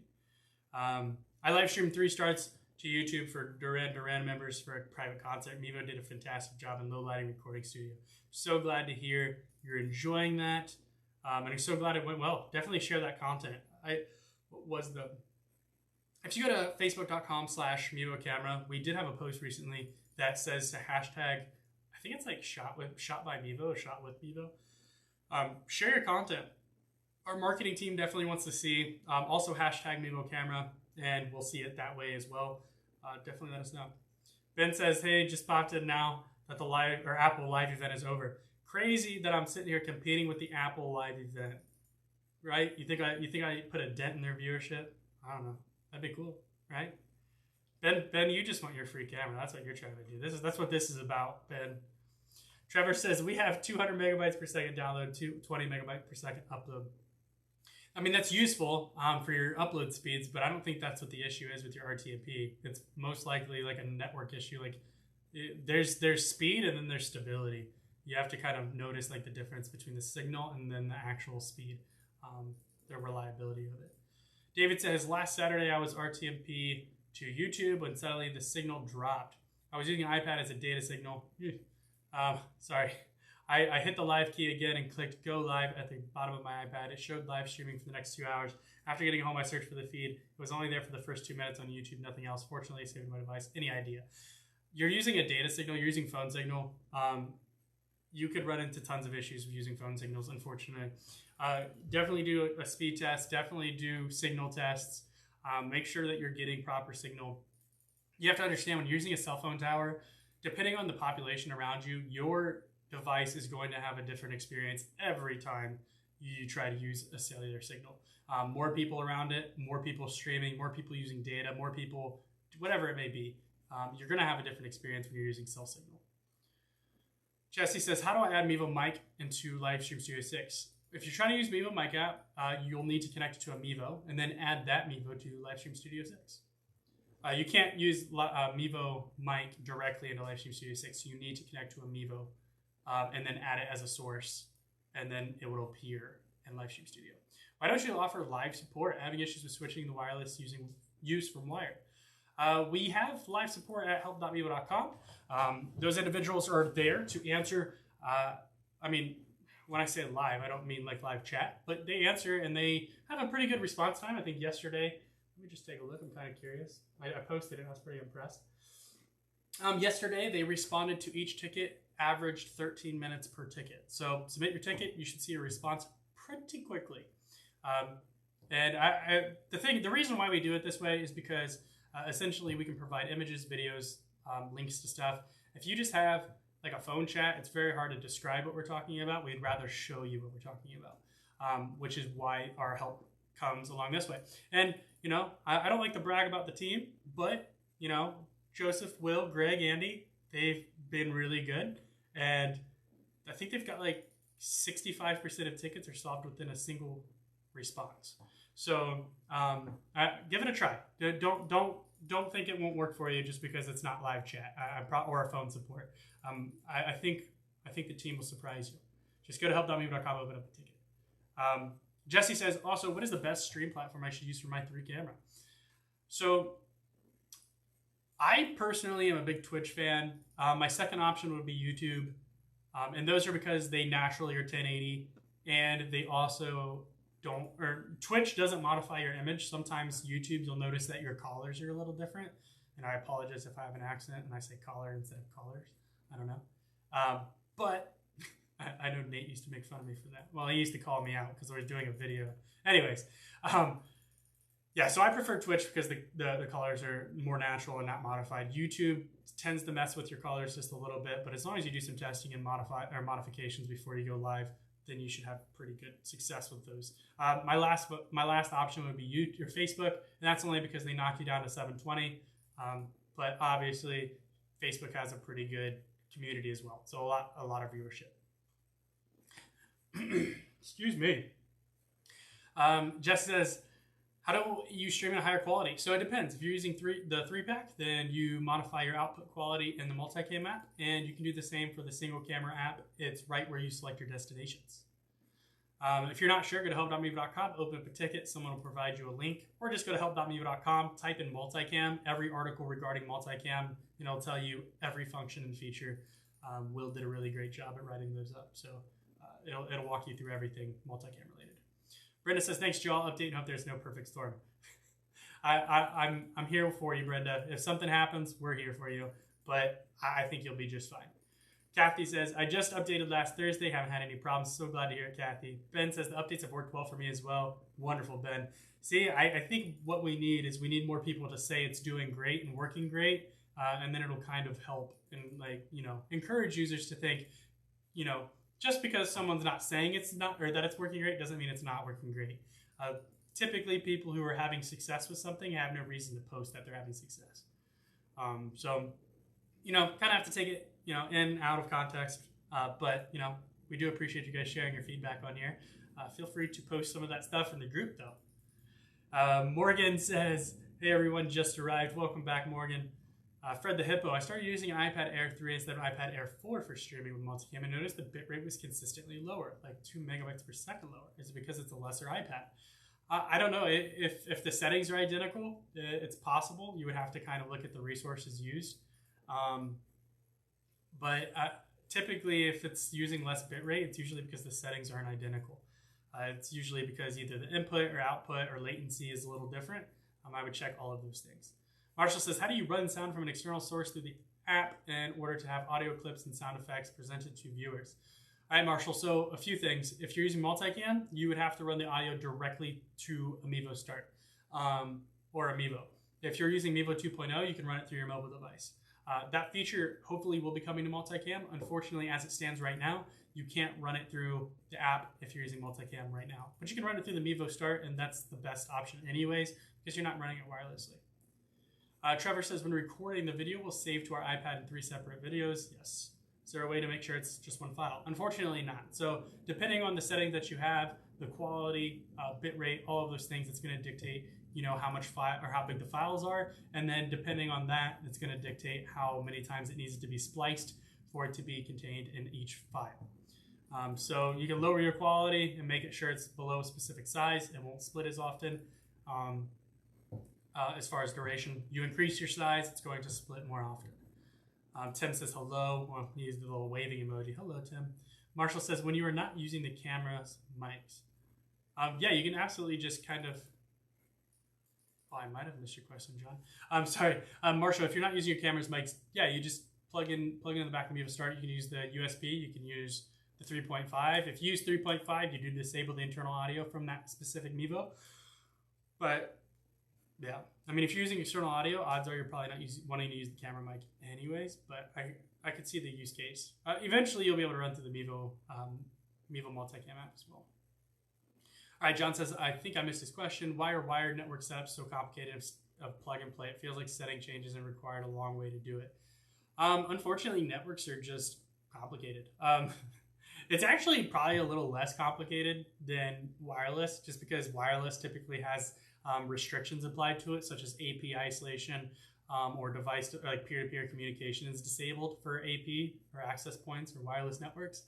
I live streamed 3 starts to YouTube for Duran members for a private concert. Mevo did a fantastic job in low lighting recording studio. So glad to hear you're enjoying that. And I'm so glad it went well. Definitely share that content. What was the If you go to facebook.com/Mevo Camera, we did have a post recently that says to hashtag, I think it's like shot by Mevo or shot with Mevo. Share your content. Our marketing team definitely wants to see. Also hashtag Mevo Camera, and we'll see it that way as well. Definitely let us know. Ben says, hey, just popped in now that the live or Apple live event is over. Crazy that I'm sitting here competing with the Apple live event, right? You think I put a dent in their viewership? I don't know. That'd be cool, right? Ben, you just want your free camera. That's what you're trying to do. That's what this is about, Ben. Trevor says we have 200 megabytes per second download, 20 megabytes per second upload. I mean, that's useful for your upload speeds, but I don't think that's what the issue is with your RTMP. It's most likely like a network issue. Like there's speed and then there's stability. You have to kind of notice like the difference between the signal and then the actual speed, the reliability of it. David says, last Saturday I was RTMP to YouTube when suddenly the signal dropped. I was using an iPad as a data signal. Sorry. I hit the live key again and clicked go live at the bottom of my iPad. It showed live streaming for the next 2 hours. After getting home, I searched for the feed. It was only there for the first 2 minutes on YouTube, nothing else. Fortunately, it saved my device. Any idea? You're using a data signal, you're using phone signal. You could run into tons of issues with using phone signals, unfortunately. Definitely do a speed test, definitely do signal tests. Make sure that you're getting proper signal. You have to understand when you're using a cell phone tower, depending on the population around you, your device is going to have a different experience every time you try to use a cellular signal. More people around it, more people streaming, more people using data, more people, whatever it may be. You're going to have a different experience when you're using cell signal. Jesse says, how do I add Mevo Mic into Livestream Studio 6? If you're trying to use Mevo Mic app, you'll need to connect it to a Mevo and then add that Mevo to Livestream Studio 6. You can't use Mevo Mic directly into Livestream Studio 6, so you need to connect to a Mevo and then add it as a source, and then it will appear in Livestream Studio. Why don't you offer live support? Having issues with switching the wireless use from wired. We have live support at help.mevo.com. Those individuals are there to answer. I mean, when I say live, I don't mean like live chat, but they answer and they have a pretty good response time. I think yesterday, let me just take a look. I'm kind of curious. I posted it. I was pretty impressed. Yesterday, they responded to each ticket, averaged 13 minutes per ticket. So submit your ticket. You should see a response pretty quickly. The reason why we do it this way is because essentially we can provide images, videos, links to stuff. If you just have like a phone chat, it's very hard to describe what we're talking about. We'd rather show you what we're talking about, which is why our help comes along this way. And, you know, I don't like to brag about the team, but, you know, Joseph, Will, Greg, Andy, they've been really good. And I think they've got like 65% of tickets are solved within a single response. So give it a try. Don't think it won't work for you just because it's not live chat or a phone support. I think the team will surprise you. Just go to help.mevo.com, open up a ticket. Jesse says, also, what is the best stream platform I should use for my 3 camera? So I personally am a big Twitch fan. My second option would be YouTube. And those are because they naturally are 1080 and they also Twitch doesn't modify your image. Sometimes YouTube, you'll notice that your colors are a little different. And I apologize if I have an accent and I say collar instead of colors. I don't know. But I know Nate used to make fun of me for that. Well, he used to call me out because I was doing a video. Anyways, yeah, so I prefer Twitch because the colors are more natural and not modified. YouTube tends to mess with your colors just a little bit, but as long as you do some testing and modifications before you go live, then you should have pretty good success with those. My last option would be your Facebook, and that's only because they knock you down to 720. But obviously, Facebook has a pretty good community as well, so a lot of viewership. Excuse me. Jess says, how do you stream in a higher quality? So it depends. If you're using the 3-pack, then you modify your output quality in the Multicam app, and you can do the same for the single camera app. It's right where you select your destinations. If you're not sure, go to help.mevo.com, open up a ticket, someone will provide you a link, or just go to help.mevo.com, type in Multicam. Every article regarding Multicam, it'll tell you every function and feature. Will did a really great job at writing those up, so it'll walk you through everything Multicam related. Brenda says, thanks, Joe. I'll update and hope there's no perfect storm. I'm here for you, Brenda. If something happens, we're here for you. But I think you'll be just fine. Kathy says, I just updated last Thursday. Haven't had any problems. So glad to hear it, Kathy. Ben says, the updates have worked well for me as well. Wonderful, Ben. See, I think what we need is we need more people to say it's doing great and working great. And then it'll kind of help and, like, you know, encourage users to think, you know, just because someone's not saying it's not, or that it's working great, doesn't mean it's not working great. Typically, people who are having success with something have no reason to post that they're having success. So, you know, kind of have to take it, you know, in, out of context. But, you know, we do appreciate you guys sharing your feedback on here. Feel free to post some of that stuff in the group, though. Morgan says, hey, everyone, just arrived. Welcome back, Morgan. Fred the Hippo, I started using an iPad Air 3 instead of iPad Air 4 for streaming with Multicam and noticed the bitrate was consistently lower, like 2 megabytes per second lower. Is it because it's a lesser iPad? I don't know. If the settings are identical, it's possible. You would have to kind of look at the resources used. But typically, if it's using less bitrate, it's usually because the settings aren't identical. It's usually because either the input or output or latency is a little different. I would check all of those things. Marshall says, how do you run sound from an external source through the app in order to have audio clips and sound effects presented to viewers? All right, Marshall, so a few things. If you're using Multicam, you would have to run the audio directly to a Mevo Start or a Mevo. If you're using Mevo 2.0, you can run it through your mobile device. That feature hopefully will be coming to Multicam. Unfortunately, as it stands right now, you can't run it through the app if you're using Multicam right now. But you can run it through the Mevo Start, and that's the best option anyways, because you're not running it wirelessly. Trevor says, when recording the video, we'll save to our iPad in 3 separate videos. Yes. Is there a way to make sure it's just one file? Unfortunately not. So depending on the setting that you have, the quality, bitrate, all of those things, it's going to dictate, you know, how much file or how big the files are. And then depending on that, it's going to dictate how many times it needs to be spliced for it to be contained in each file. So you can lower your quality and make it sure it's below a specific size. It won't split as often. As far as duration, you increase your size, it's going to split more often. Tim says hello. Well, he used the little waving emoji. Hello, Tim. Marshall says, when you are not using the camera's mics. Yeah, you can absolutely just kind of... Oh, I might have missed your question, John. I'm sorry. Marshall, if you're not using your camera's mics, yeah, you just plug in the back of Mevo Start. You can use the USB. You can use the 3.5. If you use 3.5, you do disable the internal audio from that specific Mevo. But... yeah, I mean, if you're using external audio, odds are you're probably not wanting to use the camera mic anyways, but I could see the use case. Eventually, you'll be able to run through the Mevo Multicam app as well. All right, John says, I think I missed his question. Why are wired network setups so complicated of plug and play? It feels like setting changes and required a long way to do it. Unfortunately, networks are just complicated. It's actually probably a little less complicated than wireless, just because wireless typically has restrictions applied to it, such as AP isolation or device like peer-to-peer communication is disabled for AP or access points or wireless networks.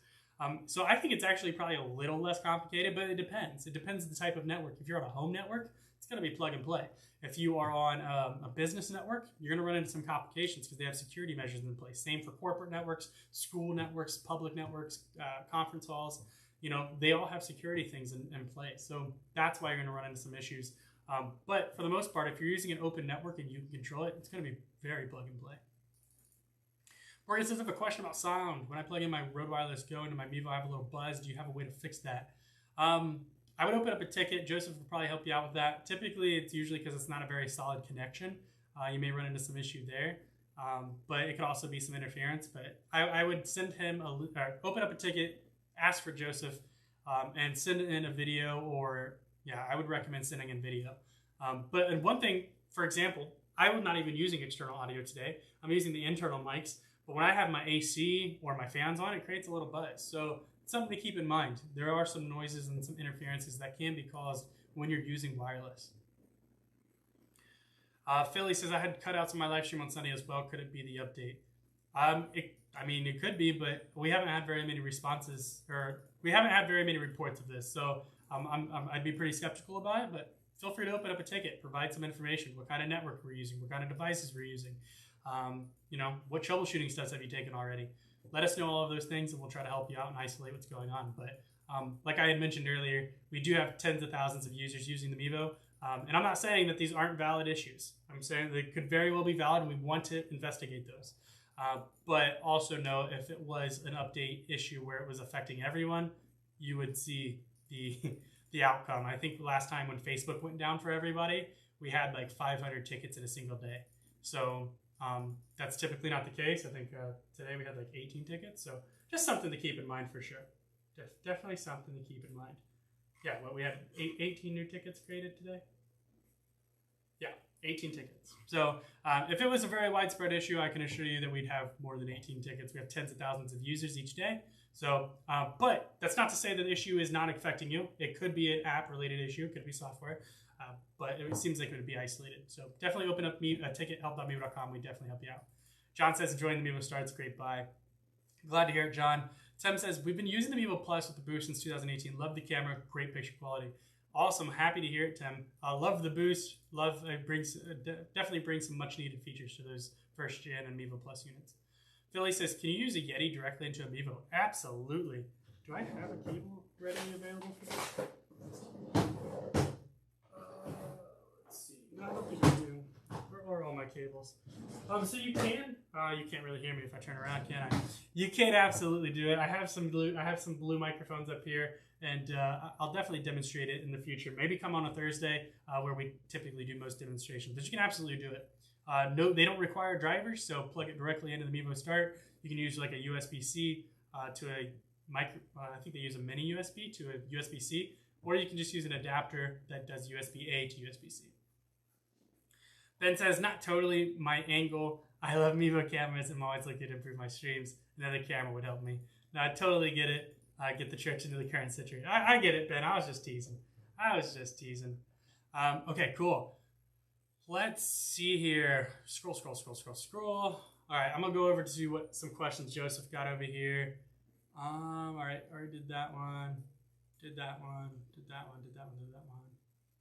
So I think it's actually probably a little less complicated, but it depends. It depends on the type of network. If you're on a home network, it's going to be plug and play. If you are on a business network, you're going to run into some complications because they have security measures in place. Same for corporate networks, school networks, public networks, conference halls. You know, they all have security things in place. So that's why you're going to run into some issues. But for the most part, if you're using an open network and you can control it, it's going to be very plug and play. Morgan says, I have a question about sound. When I plug in my Rode Wireless Go into my Mevo, I have a little buzz. Do you have a way to fix that? I would open up a ticket. Joseph will probably help you out with that. Typically, it's usually because it's not a very solid connection. You may run into some issue there. But it could also be some interference. But I would send him open up a ticket, ask for Joseph, and send in a video or... yeah, I would recommend sending in video. But one thing, for example, I was not even using external audio today. I'm using the internal mics. But when I have my AC or my fans on, it creates a little buzz. So it's something to keep in mind. There are some noises and some interferences that can be caused when you're using wireless. Philly says, I had cutouts in my live stream on Sunday as well. Could it be the update? I mean, it could be, but we haven't had very many responses, or we haven't had very many reports of this. So I'd be pretty skeptical about it, but feel free to open up a ticket, provide some information, what kind of network we're using, what kind of devices we're using, you know, what troubleshooting steps have you taken already. Let us know all of those things, and we'll try to help you out and isolate what's going on. But like I had mentioned earlier, we do have tens of thousands of users using the Mevo. And I'm not saying that these aren't valid issues. I'm saying they could very well be valid, and we want to investigate those. But also know if it was an update issue where it was affecting everyone, you would see the outcome. I think last time when Facebook went down for everybody, we had like 500 tickets in a single day. So that's typically not the case. I think today we had like 18 tickets. So just something to keep in mind for sure. Definitely something to keep in mind. Yeah, we had 18 new tickets created today. Yeah, 18 tickets. So if it was a very widespread issue, I can assure you that we'd have more than 18 tickets. We have tens of thousands of users each day. So, but that's not to say that the issue is not affecting you. It could be an app-related issue. It could be software. But it seems like it would be isolated. So definitely open up a ticket, help.mevo.com. We definitely help you out. John says, enjoying the Mevo starts. Great, bye. Glad to hear it, John. Tim says, we've been using the Mevo Plus with the boost since 2018. Love the camera. Great picture quality. Awesome. Happy to hear it, Tim. Love the boost. Love it definitely brings some much needed features to those first gen and Mevo Plus units. Philly says, can you use a Yeti directly into a Mevo? Absolutely. Do I have a cable readily available for this? Let's see. No, I don't think I do. Where are all my cables? So you can. You can't really hear me if I turn around, can I? You can absolutely do it. I have some blue microphones up here, and I'll definitely demonstrate it in the future. Maybe come on a Thursday where we typically do most demonstrations. But you can absolutely do it. No, they don't require drivers, so plug it directly into the Mevo Start. You can use like a USB-C to a micro. I think they use a mini USB to a USB-C, or you can just use an adapter that does USB-A to USB-C. Ben says, not totally my angle. I love Mevo cameras. I'm always looking to improve my streams. Another camera would help me. No, I totally get it. Get the church into the current situation. I get it, Ben. I was just teasing. Okay, cool. Let's see here. Scroll. All right, I'm going to go over to see what some questions Joseph got over here. All right, already did that one. Did that one.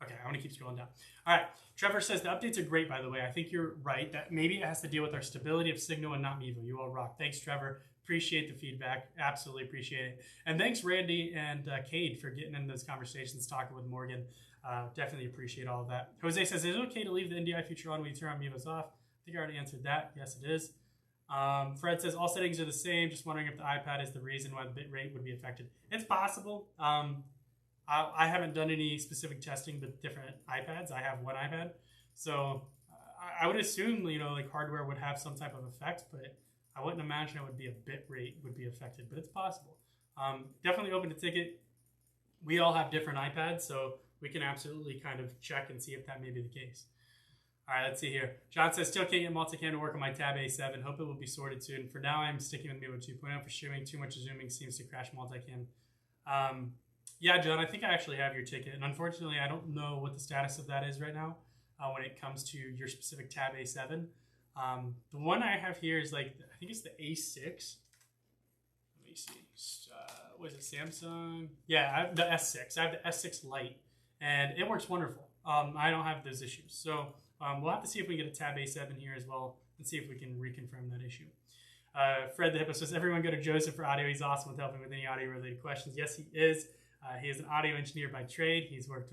Okay, I'm going to keep scrolling down. All right, Trevor says, the updates are great, by the way. I think you're right. That maybe it has to deal with our stability of signal and not Mevo. You all rock. Thanks, Trevor. Appreciate the feedback. Absolutely appreciate it. And thanks, Randy and Cade, for getting in those conversations, talking with Morgan. Definitely appreciate all of that. Jose says, is it okay to leave the NDI feature on when you turn on Mevos off? I think I already answered that. Yes, it is. Fred says, all settings are the same. Just wondering if the iPad is the reason why the bit rate would be affected. It's possible. I haven't done any specific testing with different iPads. I have one iPad. So I would assume, like hardware would have some type of effect, but I wouldn't imagine it would be a bit rate would be affected, but it's possible. Definitely open to ticket. We all have different iPads, so we can absolutely kind of check and see if that may be the case. All right, let's see here. John says, still can't get Multicam to work on my Tab A7. Hope it will be sorted soon. For now, I'm sticking with Mevo 2.0 for streaming. Too much zooming seems to crash Multicam. Yeah, John, I think I actually have your ticket. And unfortunately, I don't know what the status of that is right now when it comes to your specific Tab A7. The one I have here is like, I think it's the A6. Let me see. What is it, Samsung? Yeah, I have the S6. I have the S6 Lite, and it works wonderful. I don't have those issues. So we'll have to see if we get a Tab A7 here as well and see if we can reconfirm that issue. Fred the Hippo says, everyone go to Joseph for audio. He's awesome with helping with any audio-related questions. Yes, he is. He is an audio engineer by trade. He's worked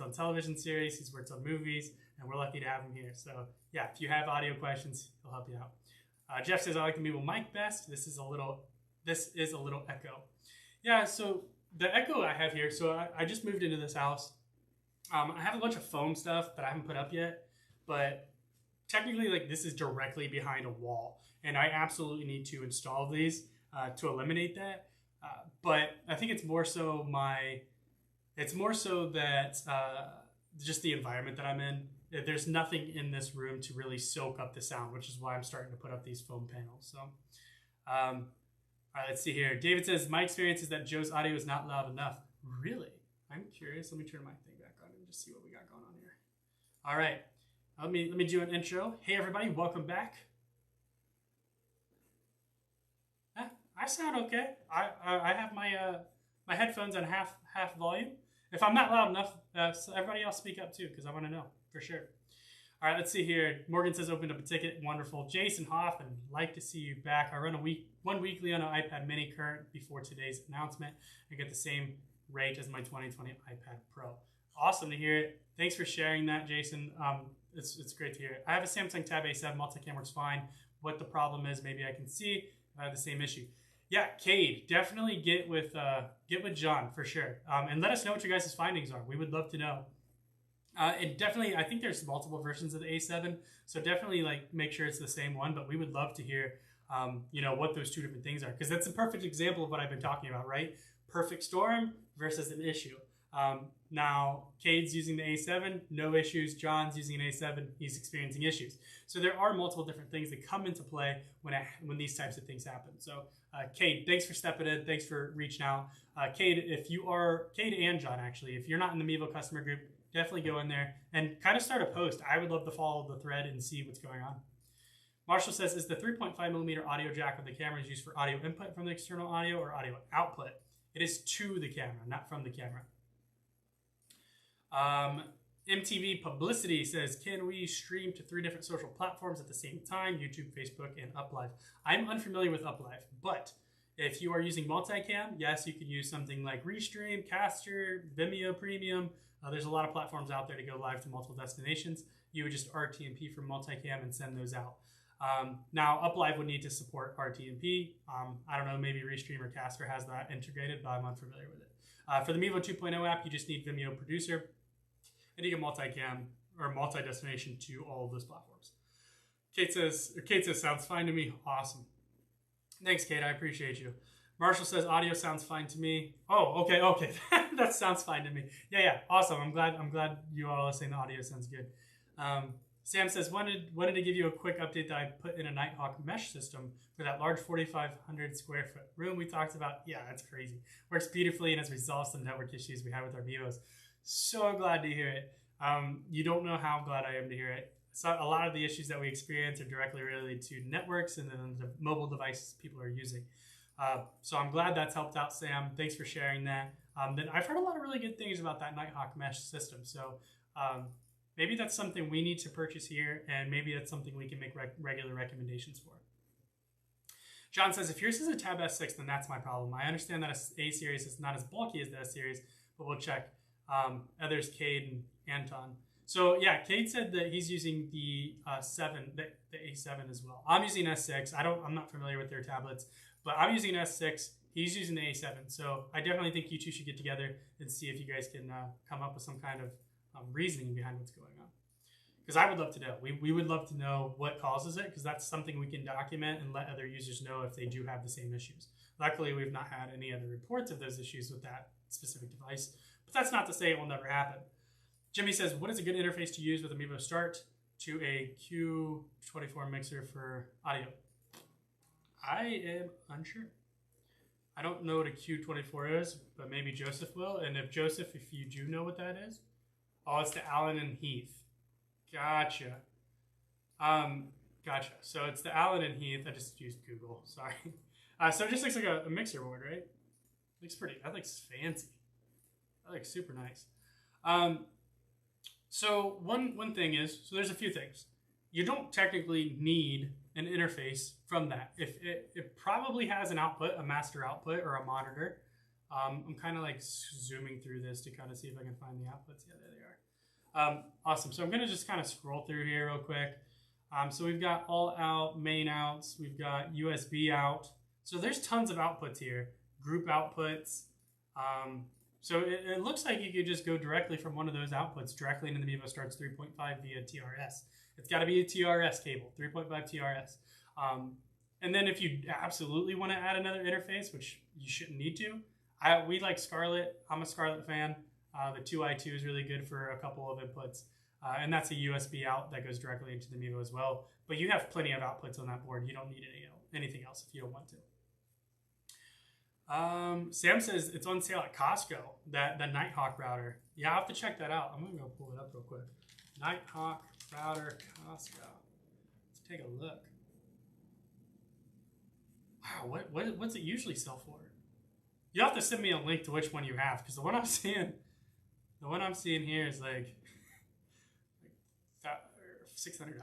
on television series. He's worked on movies, and we're lucky to have him here. So yeah, if you have audio questions, he'll help you out. Jeff says, I like the Mevo mic best. This is a little echo. Yeah, so the echo I have here, so I just moved into this house. I have a bunch of foam stuff that I haven't put up yet, but technically like this is directly behind a wall, and I absolutely need to install these to eliminate that. But I think it's more so that just the environment that I'm in. There's nothing in this room to really soak up the sound, which is why I'm starting to put up these foam panels. So, all right, let's see here. David says, my experience is that Joe's audio is not loud enough. Really? I'm curious. Let me turn my thing back on and just see what we got going on here. All right, let me do an intro. Hey everybody, welcome back. I sound okay. I have my headphones on half volume. If I'm not loud enough, everybody else speak up too, because I want to know for sure. All right, let's see here. Morgan says opened up a ticket. Wonderful. Jason Hoffman, like to see you back. I run one weekly on an iPad Mini current before today's announcement. I get the same rate as my 2020 iPad Pro. Awesome to hear it. Thanks for sharing that, Jason. It's great to hear it. I have a Samsung Tab A7. Multicam works fine. What the problem is, maybe I can see if I have the same issue. Yeah, Cade, definitely get with John for sure, and let us know what your guys' findings are. We would love to know. And definitely, I think there's multiple versions of the A7, so definitely like make sure it's the same one. But we would love to hear, what those two different things are, because that's a perfect example of what I've been talking about, right? Perfect storm versus an issue. Now, Cade's using the A7, no issues. John's using an A7, he's experiencing issues. So there are multiple different things that come into play when these types of things happen. So, Cade, thanks for stepping in. Thanks for reaching out. Cade, Cade and John, actually, if you're not in the Mevo customer group, definitely go in there and kind of start a post. I would love to follow the thread and see what's going on. Marshall says, is the 3.5mm audio jack of the camera used for audio input from the external audio or audio output? It is to the camera, not from the camera. MTV Publicity says, can we stream to 3 different social platforms at the same time? YouTube, Facebook, and UpLive. I'm unfamiliar with UpLive, but if you are using Multicam, yes, you can use something like Restream, Caster, Vimeo Premium. There's a lot of platforms out there to go live to multiple destinations. You would just RTMP from Multicam and send those out. Now, UpLive would need to support RTMP. I don't know, maybe Restream or Caster has that integrated, but I'm unfamiliar with it. For the Mevo 2.0 app, you just need Vimeo Producer, and you can multicam or multi-destination to all of those platforms. Kate says, sounds fine to me. Awesome. Thanks, Kate. I appreciate you. Marshall says, audio sounds fine to me. Oh, okay. That sounds fine to me. Yeah. Awesome. I'm glad you all are saying the audio sounds good. Sam says, wanted to give you a quick update that I put in a Nighthawk mesh system for that large 4,500 square foot room we talked about. Yeah, that's crazy. Works beautifully and has resolved some network issues we had with our Mevos. So glad to hear it. You don't know how glad I am to hear it. So a lot of the issues that we experience are directly related to networks and then the mobile devices people are using. So I'm glad that's helped out, Sam. Thanks for sharing that. Then I've heard a lot of really good things about that Nighthawk mesh system. So maybe that's something we need to purchase here, and maybe that's something we can make regular recommendations for. John says, if yours is a Tab S6, then that's my problem. I understand that A series is not as bulky as the S series, but we'll check. Others, Cade and Anton. So yeah, Cade said that he's using the the A7 as well. I'm using S6. I'm not familiar with their tablets, but I'm using S6. He's using the A7. So I definitely think you two should get together and see if you guys can come up with some kind of reasoning behind what's going on. Because I would love to know. We would love to know what causes it, because that's something we can document and let other users know if they do have the same issues. Luckily, we've not had any other reports of those issues with that specific device, but that's not to say it will never happen. Jimmy says, what is a good interface to use with a Mevo Start to a Q24 mixer for audio? I am unsure. I don't know what a Q24 is, but maybe Joseph will. And if you do know what that is, oh, it's the Allen and Heath. Gotcha. Gotcha. So it's the Allen and Heath. I just used Google. Sorry. So it just looks like a mixer board, right? Looks pretty. That looks fancy. That looks super nice. So one thing is, so there's a few things. You don't technically need an interface from that. If it probably has an output, a master output or a monitor. I'm kind of like zooming through this to kind of see if I can find the outputs. Yeah, there they are. Awesome. So I'm going to just kind of scroll through here real quick. So we've got all out, main outs. We've got USB out. So there's tons of outputs here. Group outputs. So it looks like you could just go directly from one of those outputs directly into the Mevo Starts 3.5 via TRS. It's got to be a TRS cable, 3.5 TRS. And then if you absolutely want to add another interface, which you shouldn't need to, we like Scarlett. I'm a Scarlett fan. The 2i2 is really good for a couple of inputs. And that's a USB out that goes directly into the Mevo as well. But you have plenty of outputs on that board. You don't need anything else if you don't want to. Sam says it's on sale at Costco, that Nighthawk router. Yeah, I'll have to check that out. I'm going to go pull it up real quick. Nighthawk router, Costco. Let's take a look. Wow, what's it usually sell for? You have to send me a link to which one you have, because the one I'm seeing here is like $600.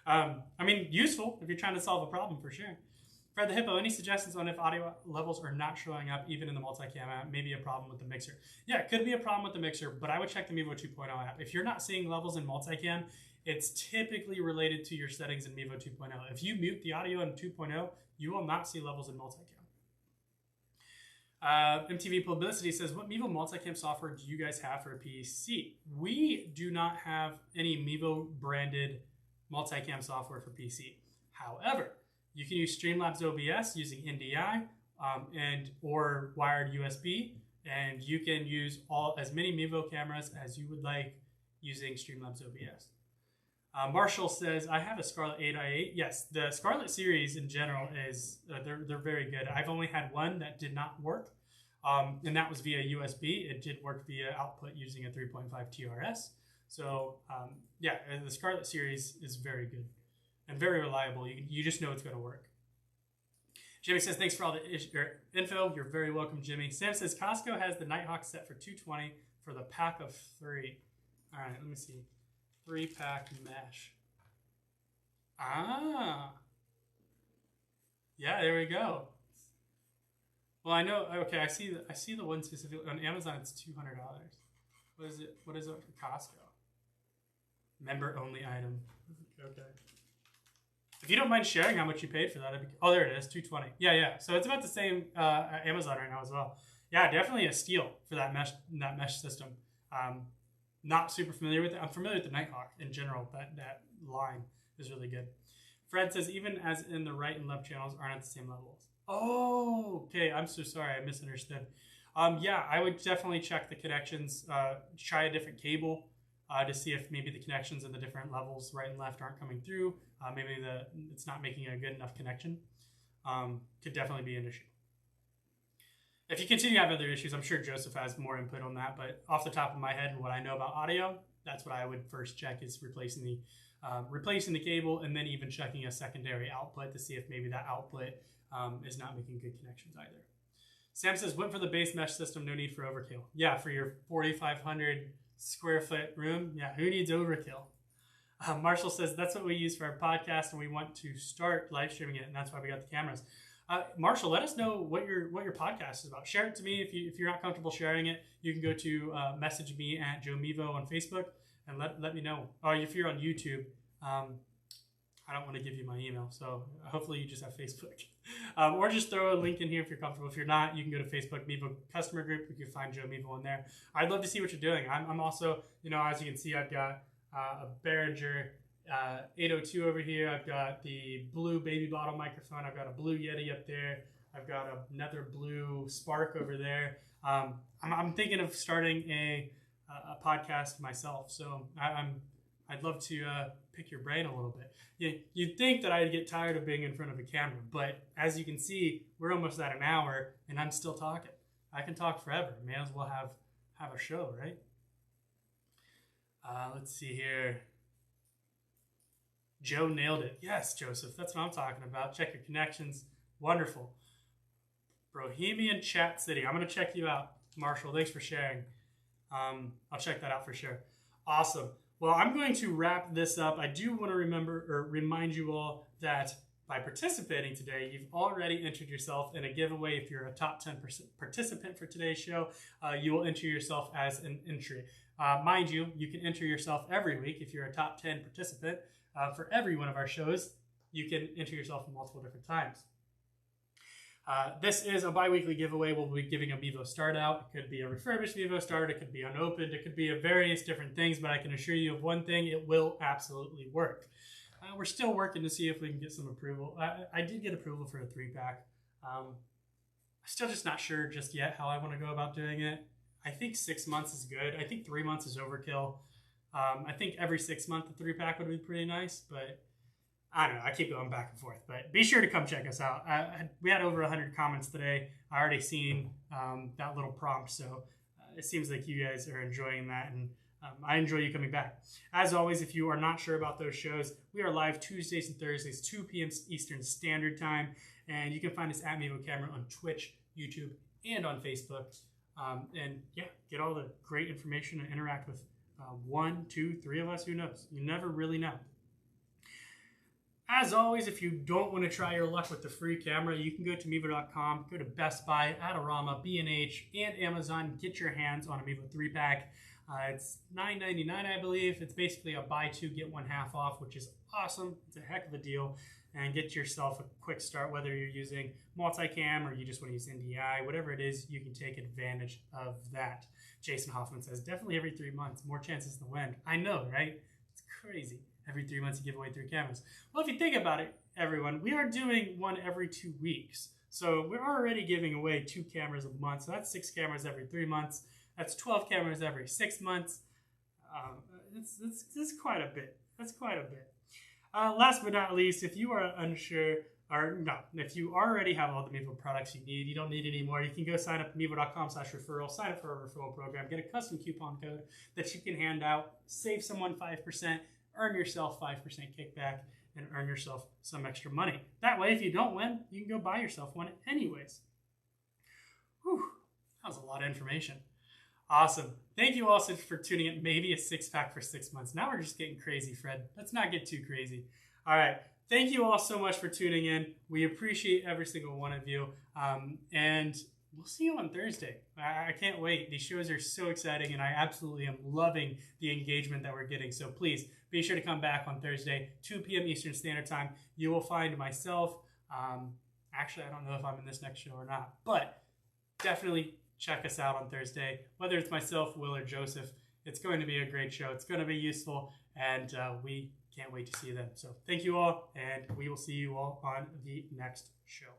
I mean, useful if you're trying to solve a problem for sure. Fred the Hippo, any suggestions on if audio levels are not showing up even in the Multicam app? Maybe a problem with the mixer. Yeah, it could be a problem with the mixer, but I would check the Mevo 2.0 app. If you're not seeing levels in Multicam, it's typically related to your settings in Mevo 2.0. If you mute the audio in 2.0, you will not see levels in Multicam. MTV Publicity says, what Mevo Multicam software do you guys have for a PC? We do not have any Mevo branded Multicam software for PC. However, you can use Streamlabs OBS using NDI or wired USB, and you can use as many Mevo cameras as you would like using Streamlabs OBS. Marshall says, I have a Scarlett 8i8. Yes, the Scarlett series in general is, they're very good. I've only had one that did not work, and that was via USB. It did work via output using a 3.5 TRS. So yeah, the Scarlett series is very good and very reliable. You just know it's going to work. Jimmy says, thanks for all the info. You're very welcome, Jimmy. Sam says, Costco has the Nighthawk set for $220 for the pack of 3. All right, let me see. 3-pack mesh. Ah. Yeah, there we go. Well, I know. Okay, I see the one specifically on Amazon. It's $200. What is it? What is it for Costco? Member only item. Okay. If you don't mind sharing how much you paid for that, oh, there it is, $220. Yeah. So it's about the same at Amazon right now as well. Yeah, definitely a steal for that mesh system. Not super familiar with it. I'm familiar with the Nighthawk in general. That line is really good. Fred says, even as in the right and left channels aren't at the same levels. Oh, okay. I'm so sorry. I misunderstood. Yeah, I would definitely check the connections. Try a different cable to see if maybe the connections in the different levels, right and left, aren't coming through. Maybe it's not making a good enough connection. Could definitely be an issue. If you continue to have other issues, I'm sure Joseph has more input on that. But off the top of my head, what I know about audio, that's what I would first check is replacing the cable, and then even checking a secondary output to see if maybe that output is not making good connections either. Sam says, went for the base mesh system, no need for overkill. Yeah, for your 4,500 square foot room, yeah, who needs overkill? Marshall says, that's what we use for our podcast, and we want to start live streaming it, and that's why we got the cameras. Marshall, let us know what your podcast is about. Share it to me. If you're not comfortable sharing it, you can go to message me at Joe Mevo on Facebook and let me know. Or if you're on YouTube, I don't want to give you my email, so hopefully you just have Facebook. Or just throw a link in here if you're comfortable. If you're not, you can go to Facebook Mevo Customer Group. You can find Joe Mevo in there. I'd love to see what you're doing. I'm also, as you can see, I've got a Behringer 802 over here. I've got the blue baby bottle microphone. I've got a blue Yeti up there. I've got another blue Spark over there. I'm thinking of starting a podcast myself, so I'd love to pick your brain a little bit. You'd think that I'd get tired of being in front of a camera, but as you can see, we're almost at an hour, and I'm still talking. I can talk forever. May as well have a show, right? Let's see here. Joe nailed it. Yes, Joseph, that's what I'm talking about. Check your connections. Wonderful. Bohemian Chat City. I'm going to check you out, Marshall. Thanks for sharing. I'll check that out for sure. Awesome. Well, I'm going to wrap this up. I do want to remind you all that by participating today, you've already entered yourself in a giveaway. If you're a top 10% participant for today's show, you will enter yourself as an entry. Mind you, you can enter yourself every week if you're a top 10 participant. For every one of our shows, you can enter yourself multiple different times. This is a bi-weekly giveaway. We'll be giving a Mevo Start out. It could be a refurbished Mevo Start. It could be unopened. It could be various different things, but I can assure you of one thing, it will absolutely work. We're still working to see if we can get some approval. I did get approval for a 3-pack. I'm still just not sure just yet how I want to go about doing it. I think 6 months is good. I think 3 months is overkill. I think every 6 month the 3-pack would be pretty nice, but I don't know. I keep going back and forth, but be sure to come check us out. We had over 100 comments today. I already seen that little prompt, so it seems like you guys are enjoying that, and I enjoy you coming back. As always, if you are not sure about those shows, we are live Tuesdays and Thursdays, 2 p.m. Eastern Standard Time, and you can find us at Mevo Camera on Twitch, YouTube, and on Facebook. And yeah, get all the great information and interact with 1, 2, 3 of us. Who knows? You never really know. As always, if you don't want to try your luck with the free camera, you can go to Mevo.com, go to Best Buy, Adorama, B&H, and Amazon. Get your hands on a Mevo 3-pack. It's $9.99, I believe. It's basically a buy two, get one half off, which is awesome. It's a heck of a deal. And get yourself a quick start, whether you're using Multicam or you just want to use NDI, whatever it is, you can take advantage of that. Jason Hoffman says, definitely every 3 months, more chances to win. I know, right? It's crazy. Every 3 months you give away 3 cameras. Well, if you think about it, everyone, we are doing one every 2 weeks. So we're already giving away 2 cameras a month. So that's 6 cameras every 3 months. That's 12 cameras every 6 months. That's quite a bit. That's quite a bit. Last but not least, if you are unsure, or no, if you already have all the Mevo products you need, you don't need any more, you can go sign up at mevo.com/referral, sign up for a referral program, get a custom coupon code that you can hand out, save someone 5%, earn yourself 5% kickback, and earn yourself some extra money. That way, if you don't win, you can go buy yourself one anyways. Whew, that was a lot of information. Awesome. Thank you all for tuning in. Maybe a 6-pack for 6 months. Now we're just getting crazy, Fred. Let's not get too crazy. All right. Thank you all so much for tuning in. We appreciate every single one of you. And we'll see you on Thursday. I can't wait. These shows are so exciting, and I absolutely am loving the engagement that we're getting. So please be sure to come back on Thursday, 2 p.m. Eastern Standard Time. You will find myself. Actually, I don't know if I'm in this next show or not, but definitely check us out on Thursday. Whether it's myself, Will, or Joseph, it's going to be a great show. It's going to be useful, and we can't wait to see you then. So thank you all, and we will see you all on the next show.